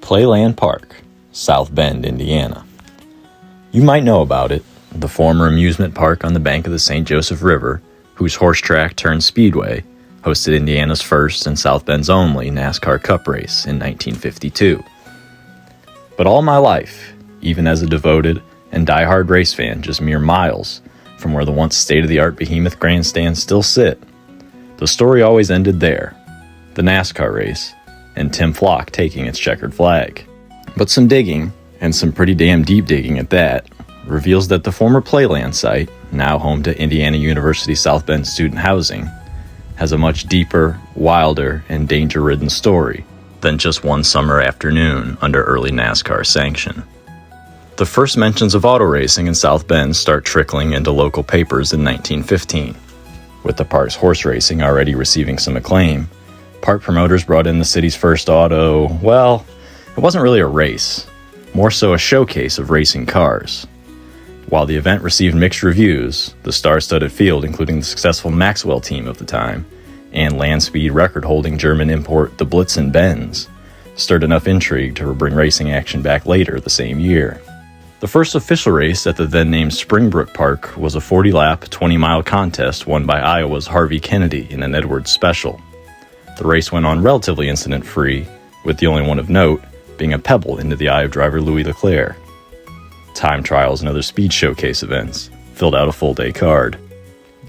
Playland Park, South Bend, Indiana. You might know about it, the former amusement park on the bank of the St. Joseph River, whose horse track turned speedway, hosted Indiana's first and South Bend's only NASCAR Cup race in 1952. But all my life, even as a devoted and diehard race fan just mere miles from where the once state-of-the-art behemoth grandstands still sit, the story always ended there, the NASCAR race, and Tim Flock taking its checkered flag. But some digging, and some pretty damn deep digging at that, reveals that the former Playland site, now home to Indiana University South Bend student housing, has a much deeper, wilder, and danger-ridden story than just one summer afternoon under early NASCAR sanction. The first mentions of auto racing in South Bend start trickling into local papers in 1915. With the park's horse racing already receiving some acclaim, park promoters brought in the city's first auto, well, it wasn't really a race, more so a showcase of racing cars. While the event received mixed reviews, the star-studded field, including the successful Maxwell team of the time, and land speed record-holding German import the Blitzen Benz, stirred enough intrigue to bring racing action back later the same year. The first official race at the then-named Springbrook Park was a 40-lap, 20-mile contest won by Iowa's Harvey Kennedy in an Edwards Special. The race went on relatively incident-free, with the only one of note being a pebble into the eye of driver Louis Leclerc. Time trials and other speed showcase events filled out a full-day card.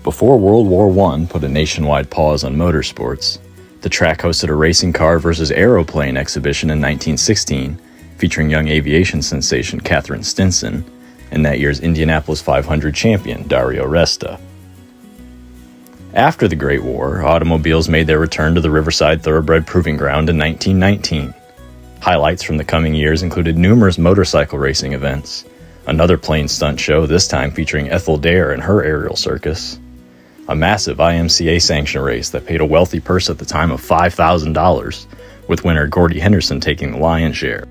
Before World War I put a nationwide pause on motorsports, the track hosted a racing car versus aeroplane exhibition in 1916, featuring young aviation sensation Catherine Stinson and that year's Indianapolis 500 champion Dario Resta. After the Great War, automobiles made their return to the Riverside Thoroughbred Proving Ground in 1919. Highlights from the coming years included numerous motorcycle racing events, another plane stunt show, this time featuring Ethel Dare and her aerial circus, a massive IMCA sanction race that paid a wealthy purse at the time of $5,000, with winner Gordy Henderson taking the lion's share.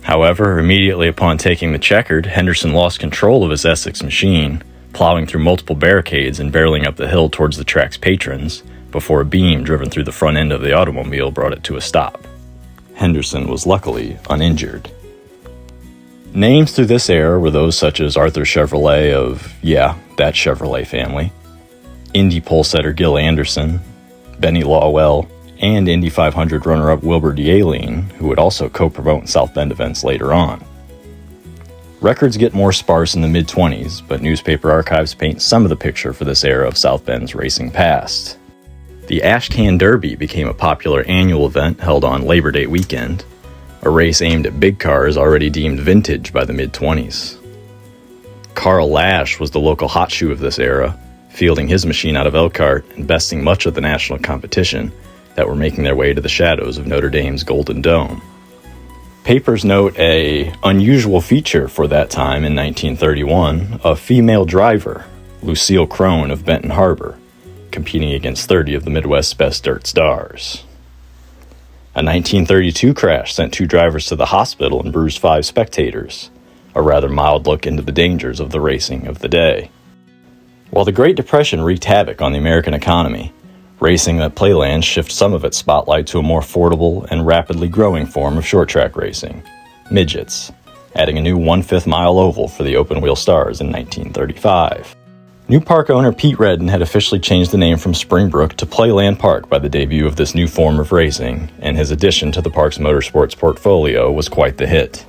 However, immediately upon taking the checkered, Henderson lost control of his Essex machine, plowing through multiple barricades and barreling up the hill towards the track's patrons, before a beam driven through the front end of the automobile brought it to a stop. Henderson was luckily uninjured. Names through this era were those such as Arthur Chevrolet of, that Chevrolet family, Indy pole setter Gil Anderson, Benny Lawwell, and Indy 500 runner-up Wilbur D'Alene, who would also co-promote South Bend events later on. Records get more sparse in the mid-20s, but newspaper archives paint some of the picture for this era of South Bend's racing past. The Ash Can Derby became a popular annual event held on Labor Day weekend, a race aimed at big cars already deemed vintage by the mid-20s. Carl Lash was the local hot shoe of this era, fielding his machine out of Elkhart and besting much of the national competition that were making their way to the shadows of Notre Dame's Golden Dome. Papers note a unusual feature for that time in 1931, a female driver, Lucille Crone of Benton Harbor, competing against 30 of the Midwest's best dirt stars. A 1932 crash sent 2 drivers to the hospital and bruised 5 spectators, a rather mild look into the dangers of the racing of the day. While the Great Depression wreaked havoc on the American economy, racing at Playland shifted some of its spotlight to a more affordable and rapidly growing form of short-track racing, midgets, adding a new 1/5 mile oval for the open-wheel stars in 1935. New park owner Pete Redden had officially changed the name from Springbrook to Playland Park by the debut of this new form of racing, and his addition to the park's motorsports portfolio was quite the hit.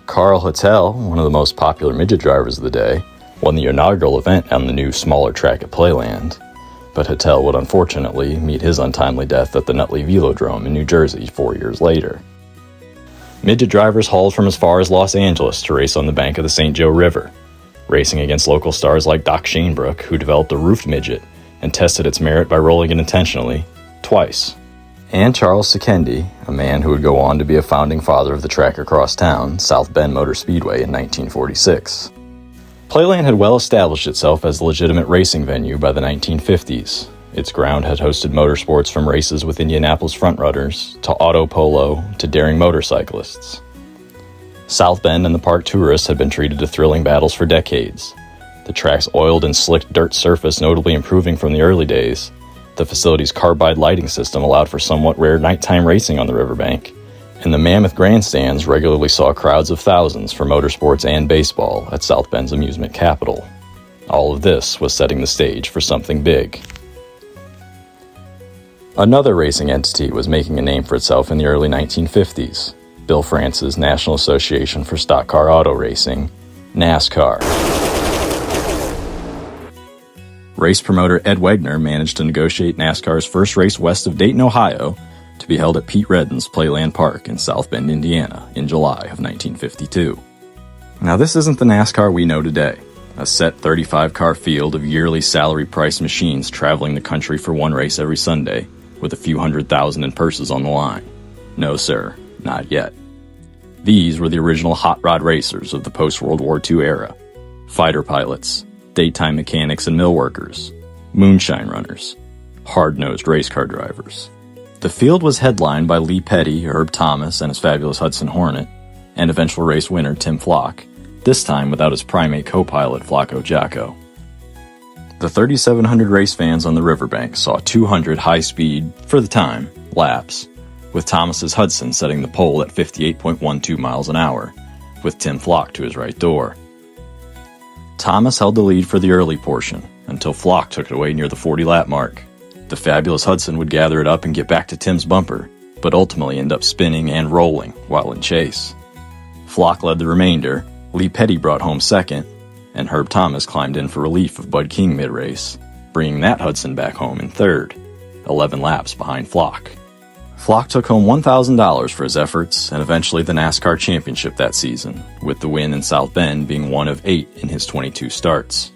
Carl Hattel, one of the most popular midget drivers of the day, won the inaugural event on the new smaller track at Playland, but Hattel would unfortunately meet his untimely death at the Nutley Velodrome in New Jersey 4 years later. Midget drivers hauled from as far as Los Angeles to race on the bank of the St. Joe River, racing against local stars like Doc Shanebrook, who developed a roofed midget and tested its merit by rolling it intentionally, twice, and Charles Sekendi, a man who would go on to be a founding father of the track across town, South Bend Motor Speedway, in 1946. Playland had well established itself as a legitimate racing venue by the 1950s. Its ground had hosted motorsports from races with Indianapolis frontrunners, to auto polo, to daring motorcyclists. South Bend and the park tourists had been treated to thrilling battles for decades. The track's oiled and slicked dirt surface notably improving from the early days, the facility's carbide lighting system allowed for somewhat rare nighttime racing on the riverbank, And the mammoth grandstands regularly saw crowds of thousands for motorsports and baseball at South Bend's amusement capital. All of this was setting the stage for something big. Another racing entity was making a name for itself in the early 1950s, Bill France's National Association for Stock Car Auto Racing, NASCAR. Race promoter Ed Wegner managed to negotiate NASCAR's first race west of Dayton, Ohio, to be held at Pete Redden's Playland Park in South Bend, Indiana, in July of 1952. Now, this isn't the NASCAR we know today, a set 35-car field of yearly salary-priced machines traveling the country for one race every Sunday, with a few $100,000 in purses on the line. No, sir, not yet. These were the original hot rod racers of the post-World War II era. Fighter pilots, daytime mechanics and mill workers, moonshine runners, hard-nosed race car drivers. The field was headlined by Lee Petty, Herb Thomas, and his fabulous Hudson Hornet, and eventual race winner Tim Flock, this time without his primate co-pilot Flacco Jocko. The 3,700 race fans on the riverbank saw 200 high-speed, for the time, laps, with Thomas's Hudson setting the pole at 58.12 miles an hour, with Tim Flock to his right door. Thomas held the lead for the early portion, until Flock took it away near the 40-lap mark. The fabulous Hudson would gather it up and get back to Tim's bumper, but ultimately end up spinning and rolling while in chase. Flock led the remainder, Lee Petty brought home second, and Herb Thomas climbed in for relief of Bud King mid-race, bringing that Hudson back home in third, 11 laps behind Flock. Flock took home $1,000 for his efforts and eventually the NASCAR championship that season, with the win in South Bend being one of 8 in his 22 starts.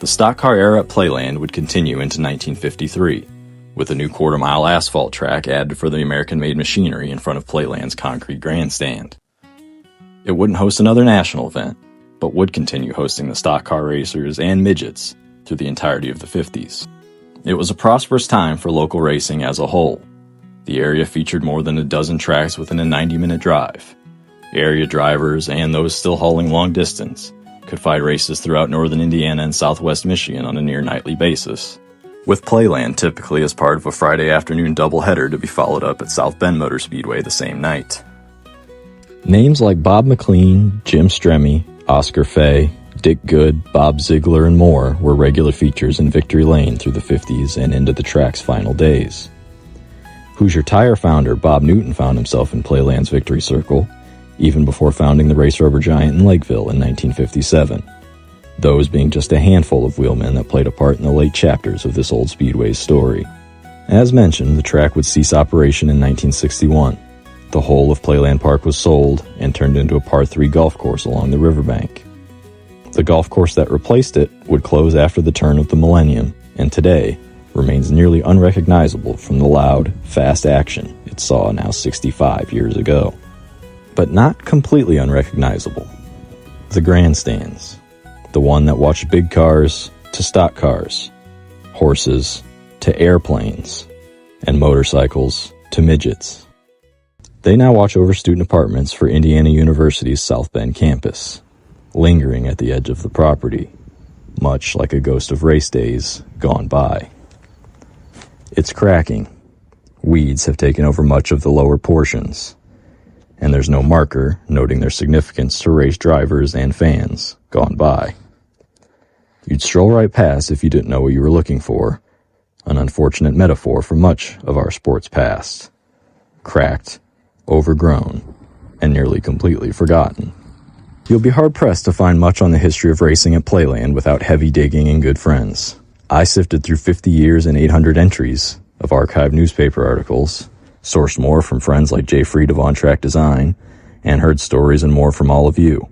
The stock car era at Playland would continue into 1953, with a new quarter-mile asphalt track added for the American-made machinery in front of Playland's concrete grandstand. It wouldn't host another national event, but would continue hosting the stock car racers and midgets through the entirety of the 50s. It was a prosperous time for local racing as a whole. The area featured more than a dozen tracks within a 90-minute drive. Area drivers and those still hauling long distance could find races throughout northern Indiana and southwest Michigan on a near-nightly basis, with Playland typically as part of a Friday afternoon doubleheader to be followed up at South Bend Motor Speedway the same night. Names like Bob McLean, Jim Stremme, Oscar Fay, Dick Good, Bob Ziegler, and more were regular features in Victory Lane through the 50s and into the track's final days. Hoosier Tire founder Bob Newton found himself in Playland's victory circle, even before founding the race rubber giant in Lakeville in 1957, those being just a handful of wheelmen that played a part in the late chapters of this old speedway's story. As mentioned, the track would cease operation in 1961. The whole of Playland Park was sold and turned into a par 3 golf course along the riverbank. The golf course that replaced it would close after the turn of the millennium, and today remains nearly unrecognizable from the loud, fast action it saw now 65 years ago. But not completely unrecognizable. The grandstands. The one that watched big cars to stock cars, horses to airplanes, and motorcycles to midgets. They now watch over student apartments for Indiana University's South Bend campus, lingering at the edge of the property, much like a ghost of race days gone by. It's cracking. Weeds have taken over much of the lower portions, and there's no marker noting their significance to race drivers and fans gone by. You'd stroll right past if you didn't know what you were looking for, an unfortunate metaphor for much of our sport's past. Cracked, overgrown, and nearly completely forgotten. You'll be hard-pressed to find much on the history of racing at Playland without heavy digging and good friends. I sifted through 50 years and 800 entries of archived newspaper articles, sourced more from friends like Jay Fried of On Track Design, and heard stories and more from all of you.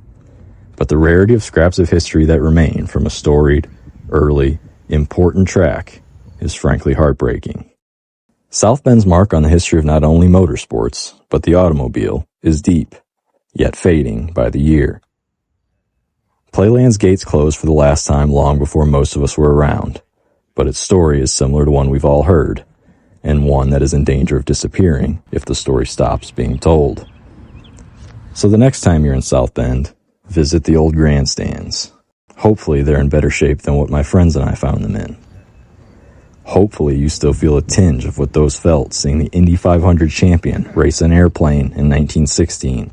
But the rarity of scraps of history that remain from a storied, early, important track is frankly heartbreaking. South Bend's mark on the history of not only motorsports, but the automobile is deep, yet fading by the year. Playland's gates closed for the last time long before most of us were around, but its story is similar to one we've all heard, and one that is in danger of disappearing if the story stops being told. So the next time you're in South Bend, visit the old grandstands. Hopefully they're in better shape than what my friends and I found them in. Hopefully you still feel a tinge of what those felt seeing the Indy 500 champion race an airplane in 1916.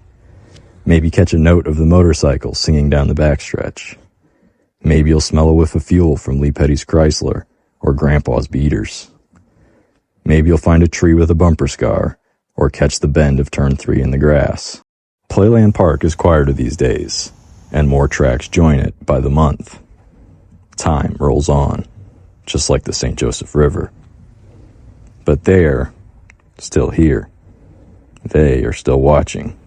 Maybe catch a note of the motorcycle singing down the backstretch. Maybe you'll smell a whiff of fuel from Lee Petty's Chrysler or Grandpa's Beaters. Maybe you'll find a tree with a bumper scar or catch the bend of turn 3 in the grass. Playland Park is quieter these days, and more tracks join it by the month. Time rolls on, just like the St. Joseph River. But they're still here. They are still watching.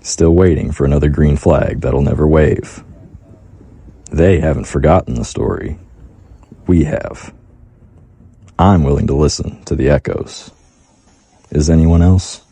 Still waiting for another green flag that'll never wave. They haven't forgotten the story. We have. I'm willing to listen to the echoes. Is anyone else?